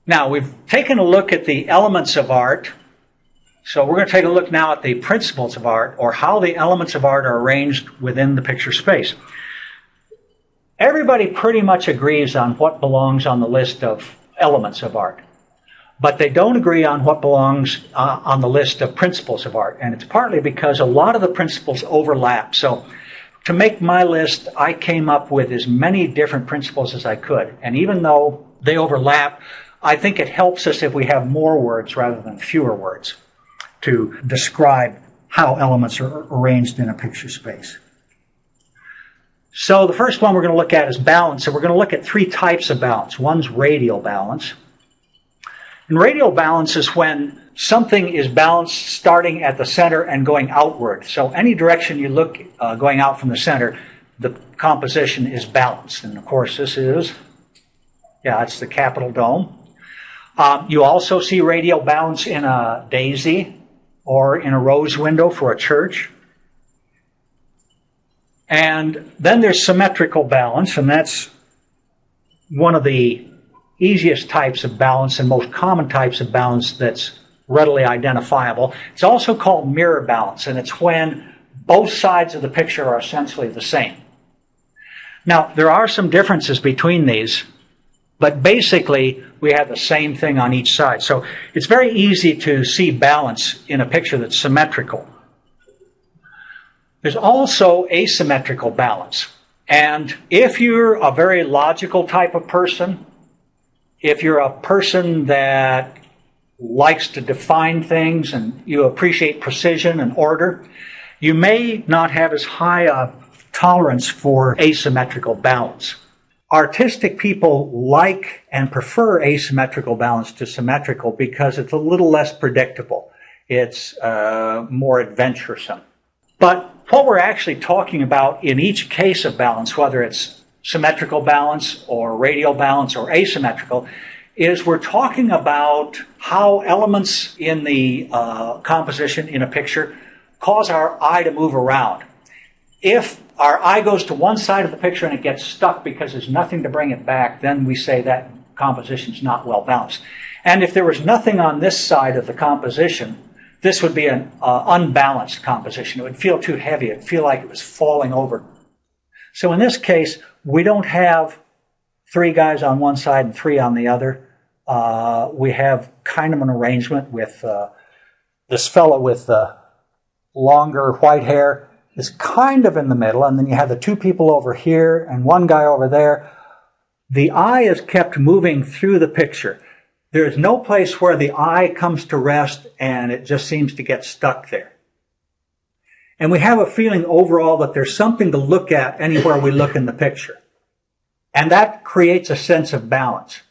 Now, we've taken a look at the elements of art. So we're going to take a look now at the principles of art, or how the elements of art are arranged within the picture space. Everybody pretty much agrees on what belongs on the list of elements of art, but they don't agree on what belongs on the list of principles of art, and it's partly because a lot of the principles overlap. So to make my list, I came up with as many different principles as I could, and even though they overlap, I think it helps us if we have more words rather than fewer words to describe how elements are arranged in a picture space. So the first one we're going to look at is balance, and we're going to look at three types of balance. One's radial balance. And radial balance is when something is balanced starting at the center and going outward. So any direction you look going out from the center, the composition is balanced. And of course this is, it's the Capitol Dome. You also see radial balance in a daisy or in a rose window for a church. And then there's symmetrical balance, and that's one of the easiest types of balance and most common types of balance that's readily identifiable. It's also called mirror balance, and it's when both sides of the picture are essentially the same. Now, there are some differences between these, but basically we have the same thing on each side. So it's very easy to see balance in a picture that's symmetrical. There's also asymmetrical balance. And if you're a very logical type of person, if you're a person that likes to define things and you appreciate precision and order, you may not have as high a tolerance for asymmetrical balance. Artistic people like and prefer asymmetrical balance to symmetrical because it's a little less predictable. It's more adventuresome. But what we're actually talking about in each case of balance, whether it's symmetrical balance or radial balance or asymmetrical, is we're talking about how elements in the composition in a picture cause our eye to move around. If our eye goes to one side of the picture and it gets stuck because there's nothing to bring it back, then we say that composition's not well balanced. And if there was nothing on this side of the composition, this would be an unbalanced composition. It would feel too heavy. It would feel like it was falling over. So in this case, we don't have three guys on one side and three on the other. We have kind of an arrangement with this fellow with the longer white hair is kind of in the middle, and then you have the two people over here and one guy over there. The eye is kept moving through the picture. There is no place where the eye comes to rest and it just seems to get stuck there. And we have a feeling overall that there's something to look at anywhere we look in the picture. And that creates a sense of balance.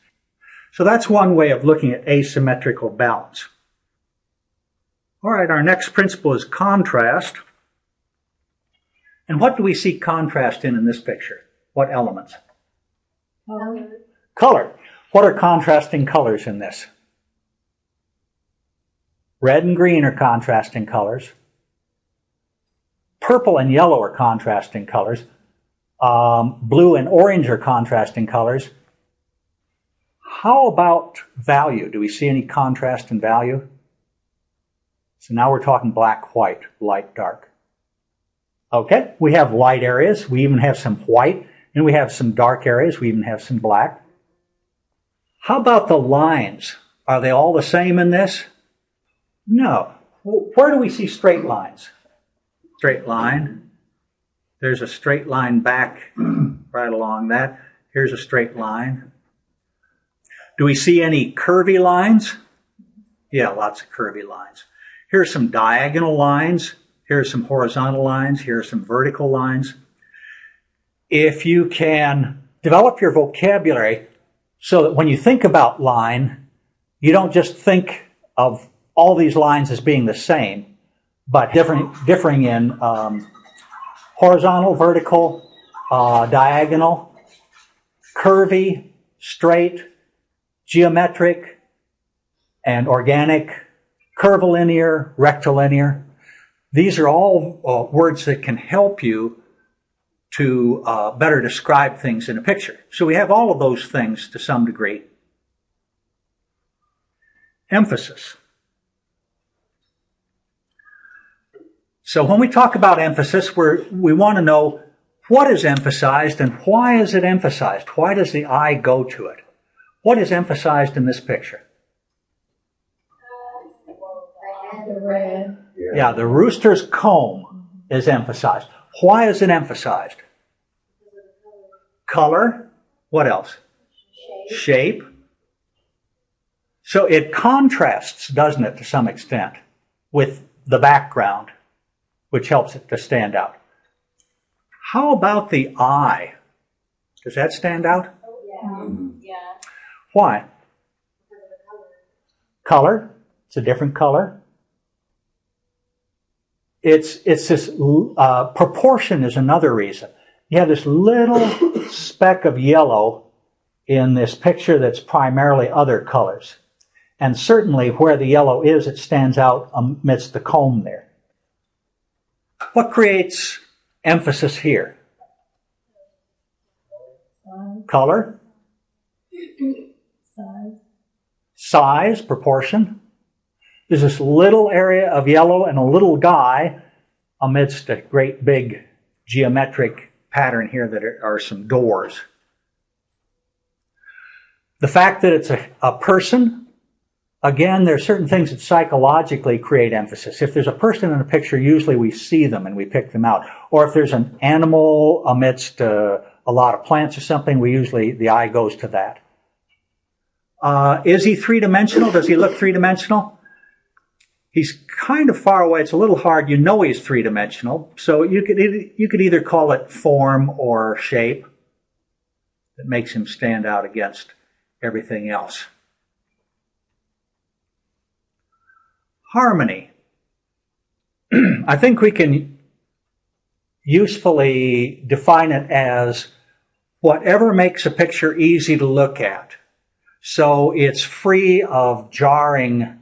So that's one way of looking at asymmetrical balance. All right, our next principle is contrast. And what do we see contrast in this picture? What elements? Color. What are contrasting colors in this? Red and green are contrasting colors. Purple and yellow are contrasting colors. Blue and orange are contrasting colors. How about value? Do we see any contrast in value? So now we're talking black, white, light, dark. Okay, we have light areas. We even have some white. And we have some dark areas. We even have some black. How about the lines? Are they all the same in this? No. Where do we see straight lines? Straight line. There's a straight line back right along that. Here's a straight line. Do we see any curvy lines? Yeah, lots of curvy lines. Here's some diagonal lines. Here's some horizontal lines. Here are some vertical lines. If you can develop your vocabulary so that when you think about line, you don't just think of all these lines as being the same, but differing in horizontal, vertical, diagonal, curvy, straight, geometric, and organic, curvilinear, rectilinear. These are all words that can help you to better describe things in a picture. So we have all of those things to some degree. emphasis. So when we talk about emphasis, we want to know what is emphasized and why is it emphasized? Why does the eye go to it? What is emphasized in this picture? The red. Yeah, the rooster's comb is emphasized. Why is it emphasized? Color. What else? Shape. So it contrasts, doesn't it, to some extent, with the background, which helps it to stand out. How about the eye? Does that stand out? Yeah. Why? Color. It's a different color. It's this proportion is another reason. You have this little speck of yellow in this picture that's primarily other colors. And certainly where the yellow is, it stands out amidst the comb there. What creates emphasis here? Color? Size, proportion. There's this little area of yellow and a little guy amidst a great big geometric pattern here that are some doors. The fact that it's a person, again, there are certain things that psychologically create emphasis. If there's a person in a picture, usually we see them and we pick them out. Or if there's an animal amidst a lot of plants or something, the eye goes to that. Is he three-dimensional? Does he look three-dimensional? He's kind of far away. It's a little hard. You know he's three-dimensional. So you could either call it form or shape that makes him stand out against everything else. Harmony. I think we can usefully define it as whatever makes a picture easy to look at. So it's free of jarring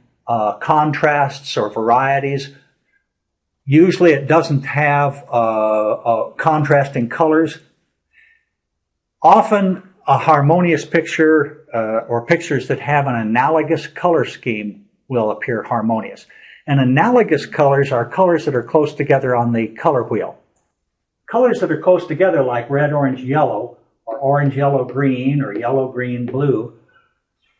contrasts or varieties. Usually it doesn't have contrasting colors. Often a harmonious picture or pictures that have an analogous color scheme will appear harmonious. And analogous colors are colors that are close together on the color wheel. Colors that are close together like red, orange, yellow, or orange, yellow, green, or yellow, green, blue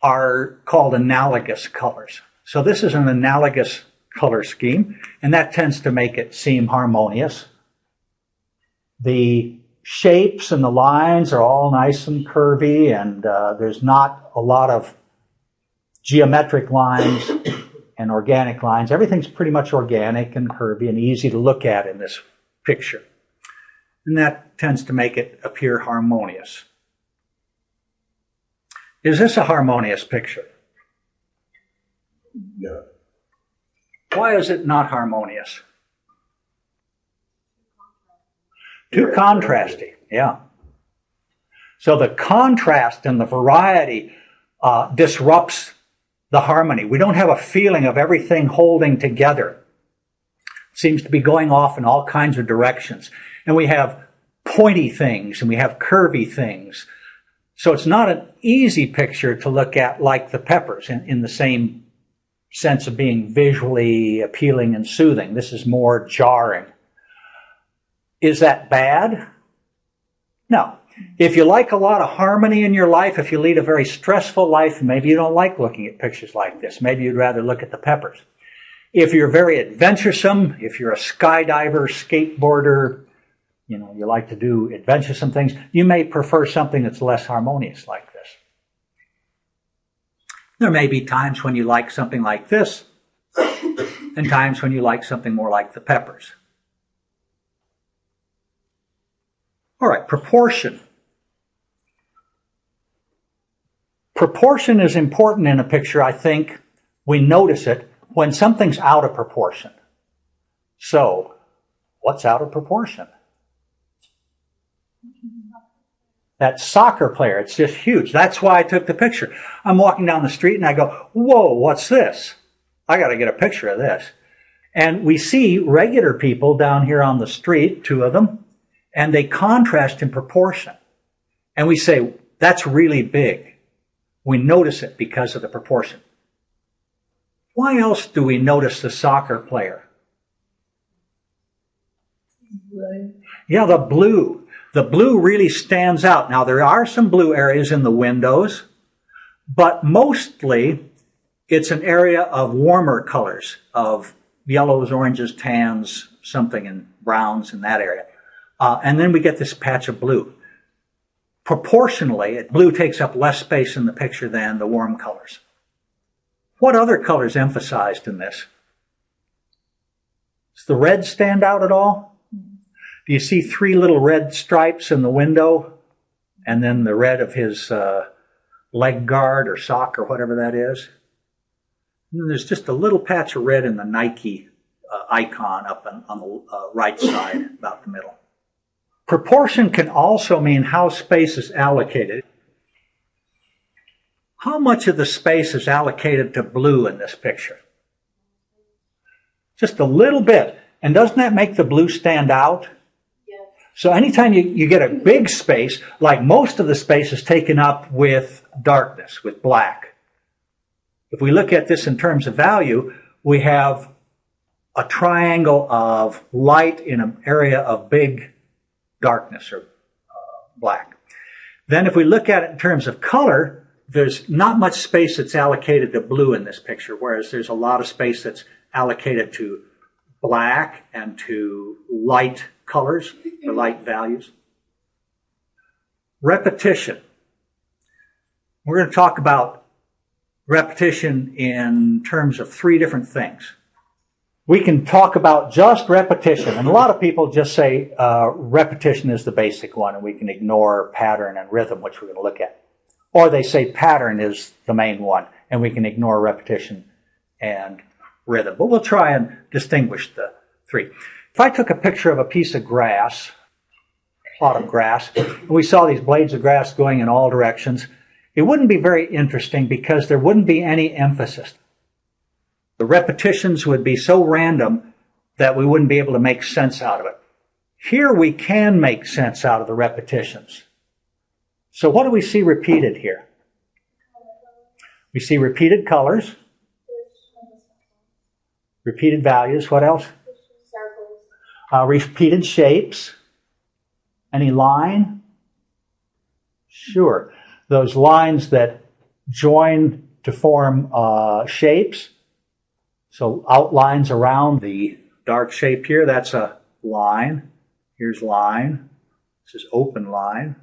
are called analogous colors. So this is an analogous color scheme, and that tends to make it seem harmonious. The shapes and the lines are all nice and curvy, and there's not a lot of geometric lines and organic lines. Everything's pretty much organic and curvy and easy to look at in this picture. And that tends to make it appear harmonious. Is this a harmonious picture? No. Why is it not harmonious? Too contrasty, yeah. So the contrast and the variety disrupts the harmony. We don't have a feeling of everything holding together. It seems to be going off in all kinds of directions. And we have pointy things and we have curvy things. So it's not an easy picture to look at like the peppers in the same sense of being visually appealing and soothing. This is more jarring. Is that bad? No. If you like a lot of harmony in your life, if you lead a very stressful life, maybe you don't like looking at pictures like this. Maybe you'd rather look at the peppers. If you're very adventuresome, if you're a skydiver, skateboarder, you like to do adventuresome things, you may prefer something that's less harmonious like this. There may be times when you like something like this, and times when you like something more like the peppers. All right, proportion. Proportion is important in a picture. I think we notice it when something's out of proportion. So, what's out of proportion? That soccer player, it's just huge. That's why I took the picture. I'm walking down the street and I go, whoa, what's this? I got to get a picture of this. And we see regular people down here on the street, two of them, and they contrast in proportion. And we say, that's really big. We notice it because of the proportion. Why else do we notice the soccer player? Blue. Yeah, the blue. The blue really stands out. Now, there are some blue areas in the windows, but mostly it's an area of warmer colors, of yellows, oranges, tans, something in browns in that area. And then we get this patch of blue. Proportionally, blue takes up less space in the picture than the warm colors. What other colors emphasized in this? Does the red stand out at all? Do you see 3 little red stripes in the window? And then the red of his leg guard or sock or whatever that is? And there's just a little patch of red in the Nike icon up on the right side, about the middle. Proportion can also mean how space is allocated. How much of the space is allocated to blue in this picture? Just a little bit. And doesn't that make the blue stand out? Yes. So anytime you get a big space, like most of the space is taken up with darkness, with black. If we look at this in terms of value, we have a triangle of light in an area of big darkness or black. Then if we look at it in terms of color, there's not much space that's allocated to blue in this picture, whereas there's a lot of space that's allocated to black and to light colors, or light values. Repetition. We're going to talk about repetition in terms of 3 different things. We can talk about just repetition, and a lot of people just say repetition is the basic one, and we can ignore pattern and rhythm, which we're going to look at. Or they say pattern is the main one, and we can ignore repetition and rhythm. But we'll try and distinguish the 3. If I took a picture of a piece of grass, a plot of grass, and we saw these blades of grass going in all directions, it wouldn't be very interesting because there wouldn't be any emphasis. The repetitions would be so random that we wouldn't be able to make sense out of it. Here we can make sense out of the repetitions. So what do we see repeated here? We see repeated colors, repeated values. What else? Repeated shapes. Any line? Sure. Those lines that join to form shapes. So outlines around the dark shape here, that's a line. Here's line. This is open line.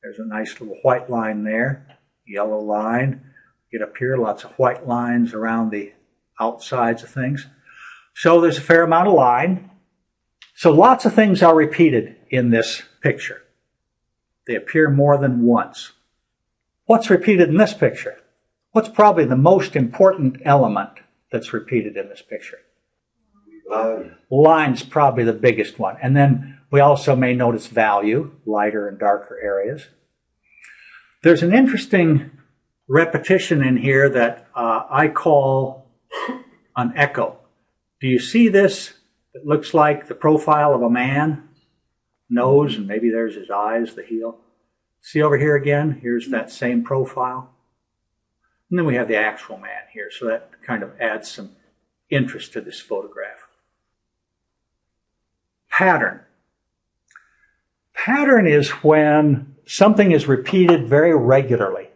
There's a nice little white line there. Yellow line. Get up here, lots of white lines around the outsides of things. So there's a fair amount of line. So lots of things are repeated in this picture. They appear more than once. What's repeated in this picture? What's probably the most important element that's repeated in this picture? Line's probably the biggest one. And then we also may notice value, lighter and darker areas. There's an interesting repetition in here that I call an echo. Do you see this? It looks like the profile of a man, nose, and maybe there's his eyes, the heel. See over here again? Here's that same profile. And then we have the actual man here, so that kind of adds some interest to this photograph. Pattern. Pattern is when something is repeated very regularly.